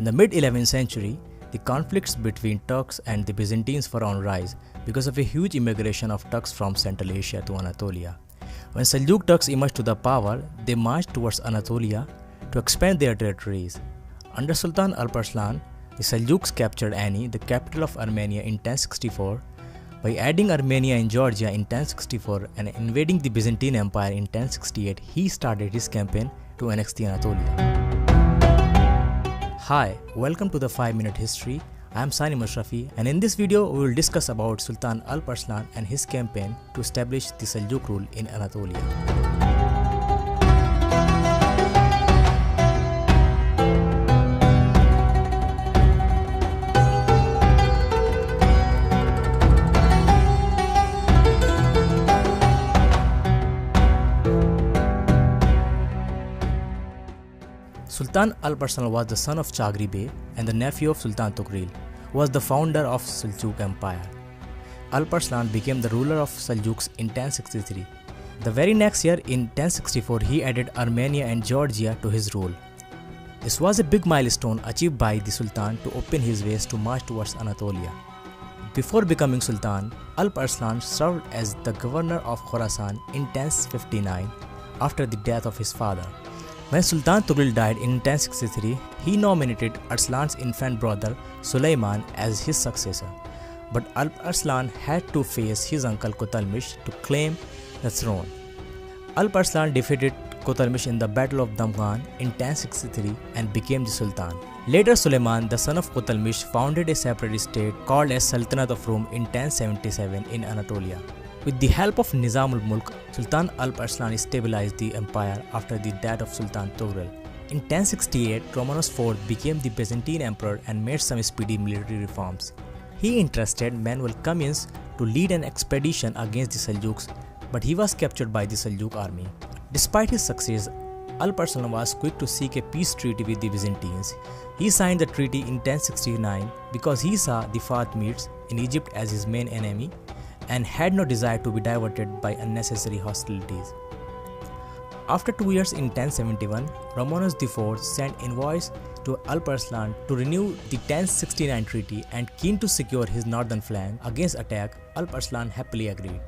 In the mid-11th century, the conflicts between Turks and the Byzantines were on rise because of a huge immigration of Turks from Central Asia to Anatolia. When Seljuk Turks emerged to the power, they marched towards Anatolia to expand their territories. Under Sultan Alparslan, the Seljuks captured Ani, the capital of Armenia, in 1064. By adding Armenia and Georgia in 1064 and invading the Byzantine Empire in 1068, he started his campaign to annex the Anatolia. Hi, welcome to the 5-Minute History. I am Sani Mashrafi, and in this video we will discuss about Sultan Alparslan and his campaign to establish the Seljuk rule in Anatolia. Sultan Alparslan was the son of Chagri Bey and the nephew of Sultan Tughril, who was the founder of Seljuk Empire. Alparslan became the ruler of Seljuks in 1063. The very next year, in 1064, he added Armenia and Georgia to his rule. This was a big milestone achieved by the Sultan to open his ways to march towards Anatolia. Before becoming Sultan, Alparslan served as the governor of Khorasan in 1059 after the death of his father. When Sultan Tughril died in 1063, he nominated Arslan's infant brother Suleiman as his successor. But Alparslan had to face his uncle Kutalmish to claim the throne. Alparslan defeated Kutalmish in the Battle of Damghan in 1063 and became the Sultan. Later, Suleiman, the son of Kutalmish, founded a separate state called as Sultanate of Rum in 1077 in Anatolia. With the help of Nizam al-Mulk, Sultan Alparslan stabilized the empire after the death of Sultan Tughril. In 1068, Romanos IV became the Byzantine emperor and made some speedy military reforms. He entrusted Manuel Comnenus to lead an expedition against the Seljuks, but he was captured by the Seljuk army. Despite his success, Alparslan was quick to seek a peace treaty with the Byzantines. He signed the treaty in 1069 because he saw the Fatimids in Egypt as his main enemy and had no desire to be diverted by unnecessary hostilities. After 2 years in 1071, Romanos IV sent envoys to Alparslan to renew the 1069 treaty, and keen to secure his northern flank against attack, Alparslan happily agreed.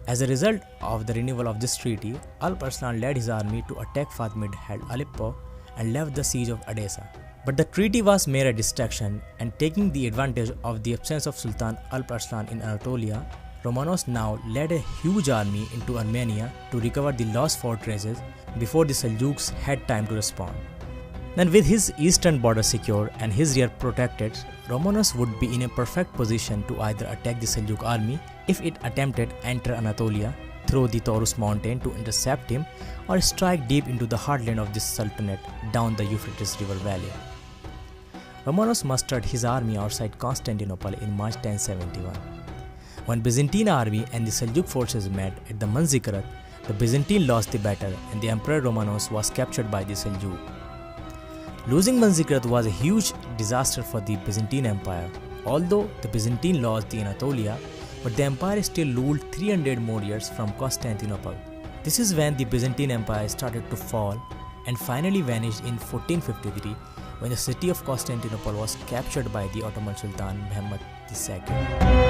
As a result of the renewal of this treaty, Alparslan led his army to attack Fatimid held Aleppo and left the siege of Edessa. But the treaty was mere distraction, and taking the advantage of the absence of Sultan Alparslan in Anatolia, Romanos now led a huge army into Armenia to recover the lost fortresses before the Seljuks had time to respond. Then, with his eastern border secure and his rear protected, Romanos would be in a perfect position to either attack the Seljuk army if it attempted to enter Anatolia through the Taurus mountain to intercept him, or strike deep into the heartland of this sultanate down the Euphrates river valley. Romanos mustered his army outside Constantinople in March 1071. When Byzantine army and the Seljuk forces met at the Manzikarat, the Byzantine lost the battle and the Emperor Romanos was captured by the Seljuk. Losing Manzikarat was a huge disaster for the Byzantine Empire. Although the Byzantine lost the Anatolia, but the empire still ruled 300 more years from Constantinople. This is when the Byzantine Empire started to fall and finally vanished in 1453 when the city of Constantinople was captured by the Ottoman Sultan Mehmed II.